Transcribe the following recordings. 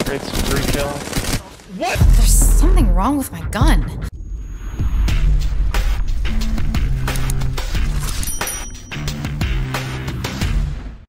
It's free kill. What? There's something wrong with my gun.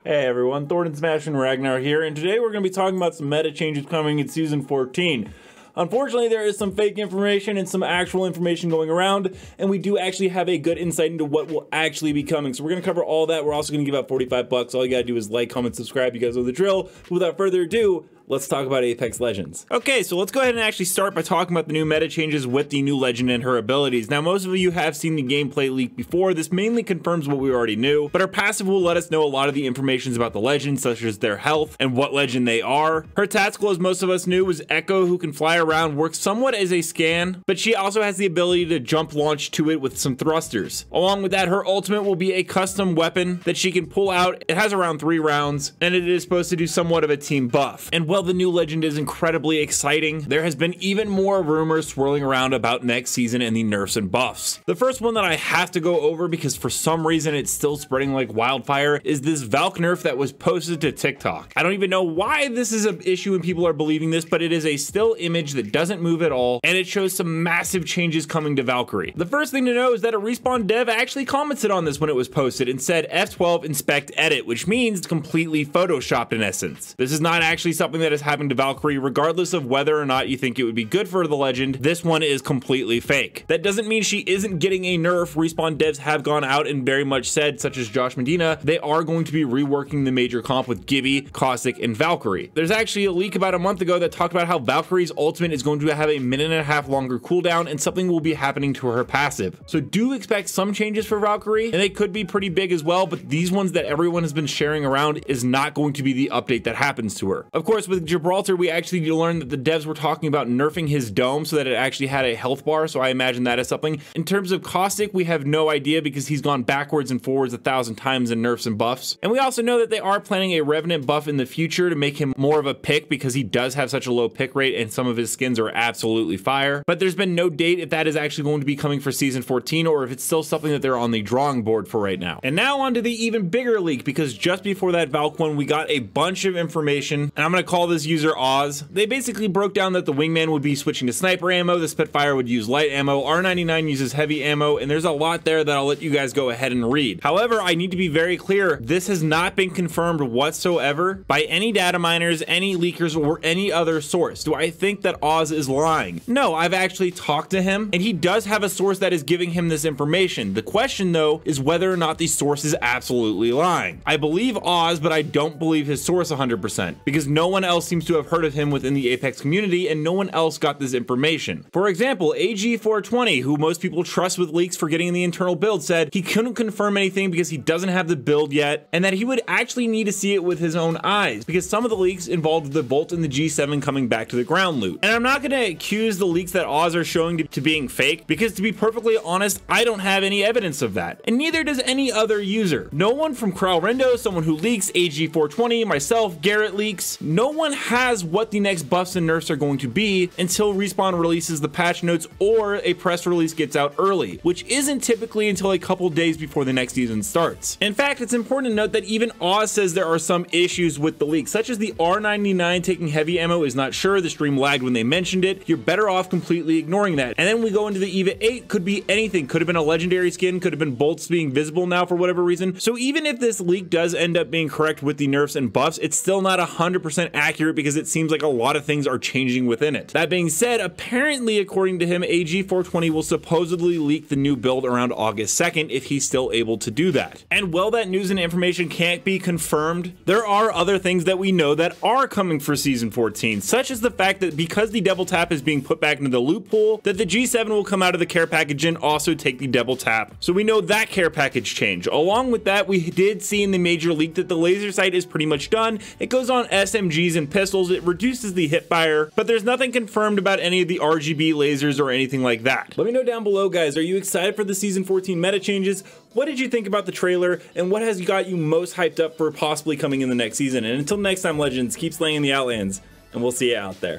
Hey everyone, Thordan Smash and Ragnar here, and today we're going to be talking about some meta changes coming in Season 14. Unfortunately, there is some fake information and some actual information going around, and we do actually have a good insight into what will actually be coming. So we're going to cover all that. We're also going to give out 45 bucks. All you got to do is like, comment, subscribe. You guys know the drill. But without further ado, let's talk about Apex Legends. Okay, so let's go ahead and actually start by talking about the new meta changes with the new legend and her abilities. Now, most of you have seen the gameplay leak before. This mainly confirms what we already knew, but our passive will let us know a lot of the information about the legend, such as their health and what legend they are. Her tactical, as most of us knew, was Echo, who can fly around, works somewhat as a scan, but she also has the ability to jump launch to it with some thrusters. Along with that, her ultimate will be a custom weapon that she can pull out. It has around 3 rounds, and it is supposed to do somewhat of a team buff. And while the new legend is incredibly exciting, there has been even more rumors swirling around about next season and the nerfs and buffs. The first one that I have to go over, because for some reason it's still spreading like wildfire, is this Valk nerf that was posted to TikTok. I don't even know why this is an issue and people are believing this, but it is a still image that doesn't move at all, and it shows some massive changes coming to Valkyrie. The first thing to know is that a Respawn dev actually commented on this when it was posted and said F12 inspect edit, which means it's completely photoshopped in essence. This is not actually something that has happened to Valkyrie. Regardless of whether or not you think it would be good for the legend, this one is completely fake. That doesn't mean she isn't getting a nerf. Respawn devs have gone out and very much said, such as Josh Medina, they are going to be reworking the major comp with Gibby, Caustic, and Valkyrie. There's actually a leak about a month ago that talked about how Valkyrie's ultimate is going to have a minute and a half longer cooldown, and something will be happening to her passive. So do expect some changes for Valkyrie, and they could be pretty big as well, but these ones that everyone has been sharing around is not going to be the update that happens to her. Of course, with Gibraltar, we actually learned that the devs were talking about nerfing his dome so that it actually had a health bar, so I imagine that is something. In terms of Caustic, we have no idea because he's gone backwards and forwards 1,000 times in nerfs and buffs. And we also know that they are planning a Revenant buff in the future to make him more of a pick, because he does have such a low pick rate and some of his skins are absolutely fire. But there's been no date if that is actually going to be coming for Season 14 or if it's still something that they're on the drawing board for right now. And now on to the even bigger leak, because just before that Valk one, we got a bunch of information, and I'm going to call this user Oz. They basically broke down that the Wingman would be switching to sniper ammo, the Spitfire would use light ammo, R99 uses heavy ammo, and there's a lot there that I'll let you guys go ahead and read. However, I need to be very clear, this has not been confirmed whatsoever by any data miners, any leakers, or any other source. Do I think that Oz is lying? No, I've actually talked to him, and he does have a source that is giving him this information. The question, though, is whether or not the source is absolutely lying. I believe Oz, but I don't believe his source 100%, because no one else seems to have heard of him within the Apex community, and no one else got this information. For example, AG420, who most people trust with leaks for getting the internal build, said he couldn't confirm anything because he doesn't have the build yet, and that he would actually need to see it with his own eyes, because some of the leaks involved the Bolt and the G7 coming back to the ground loot. And I'm not going to accuse the leaks that Oz are showing to being fake, because to be perfectly honest, I don't have any evidence of that, and neither does any other user. No one from Kralrindo, someone who leaks, AG420, myself, Garretleaks, no one has what the next buffs and nerfs are going to be until Respawn releases the patch notes or a press release gets out early, which isn't typically until a couple days before the next season starts. In fact, it's important to note that even Oz says there are some issues with the leak, such as the R99 taking heavy ammo is not sure, the stream lagged when they mentioned it. You're better off completely ignoring that. And then we go into the EVA 8, could be anything, could have been a legendary skin, could have been bolts being visible now for whatever reason. So even if this leak does end up being correct with the nerfs and buffs, it's still not 100% accurate, because it seems like a lot of things are changing within it. That being said, apparently according to him, AG420 will supposedly leak the new build around August 2nd if he's still able to do that. And while that news and information can't be confirmed, there are other things that we know that are coming for Season 14, such as the fact that because the double tap is being put back into the loot pool, that the G7 will come out of the care package and also take the double tap. So we know that care package change. Along with that, we did see in the major leak that the laser sight is pretty much done. It goes on SMGs and pistols, it reduces the hip fire, but there's nothing confirmed about any of the RGB lasers or anything like that. Let me know down below, guys, are you excited for the Season 14 meta changes? What did you think about the trailer, and what has got you most hyped up for possibly coming in the next season? And until next time, Legends, keep slaying the Outlands, and we'll see you out there.